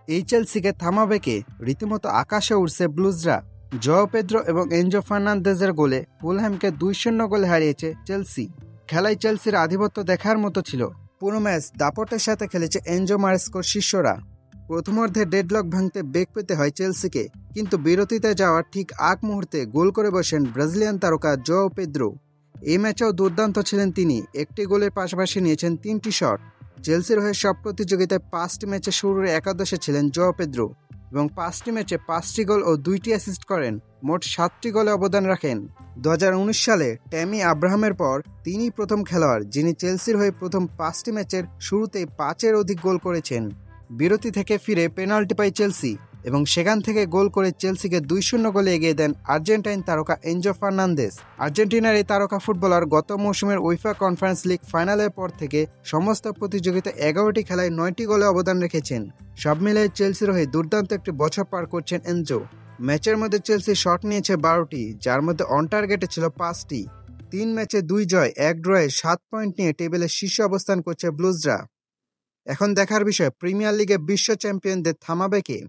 এই চেলসিকে থামাবে কে? রীতিমতো আকাশে উঠছে ব্লুজরা। জোয়াও পেদ্রো এবং এনজো ফার্নান্দেজের গোলে ফুলহ্যামকে 2-0 গোলে হারিয়েছে চেলসি। খেলায় চেলসির আধিপত্য দেখার মতো ছিল। পুরো ম্যাচ দাপটের সাথে খেলেছে এনজো মারেস্কোর শিষ্যরা। প্রথমার্ধে ডেডলক ভাঙতে বেগ পেতে হয় চেলসিকে, কিন্তু বিরতিতে যাওয়ার ঠিক আগ মুহূর্তে গোল করে বসেন ব্রাজিলিয়ান তারকা জোয়াও পেদ্রো। এই ম্যাচেও দুর্দান্ত ছিলেন তিনি। একটি গোলের পাশাপাশি নিয়েছেন 3টি শট। চেলসির হয়ে সব প্রতিযোগিতায় 5টি ম্যাচে শুরুর একাদশে ছিলেন জোয়াও পেদ্রো এবং 5টি ম্যাচে 5টি গোল ও 2টি অ্যাসিস্ট করেন। মোট 7টি গোলে অবদান রাখেন। 2019 সালে ট্যামি আব্রাহামের পর তিনিই প্রথম খেলোয়াড় যিনি চেলসির হয়ে প্রথম 5টি ম্যাচের শুরুতেই 5-এর অধিক গোল করেছেন। বিরতি থেকে ফিরে পেনাল্টি পায় চেলসি এবং সেখান থেকে গোল করে চেলসিকে 2-0 গোলে এগিয়ে দেন আর্জেন্টাইন তারকা এনজো ফার্নান্দেজ। আর্জেন্টিনার এই তারকা ফুটবলার গত মৌসুমের উইফা কনফারেন্স লিগ ফাইনালের পর থেকে সমস্ত প্রতিযোগিতায় 11টি খেলায় 9টি গোলে অবদান রেখেছেন। সব মিলিয়ে চেলসির হয়ে দুর্দান্ত একটি বছর পার করছেন এনজো। ম্যাচের মধ্যে চেলসি শট নিয়েছে 12টি, যার মধ্যে অন টার্গেটে ছিল 5টি। 3 ম্যাচে 2 জয় 1 ড্রয়ে 7 পয়েন্ট নিয়ে টেবিলের শীর্ষে অবস্থান করছে ব্লুজরা। এখন দেখার বিষয় প্রিমিয়ার লিগে বিশ্ব চ্যাম্পিয়নদের থামাবে কে?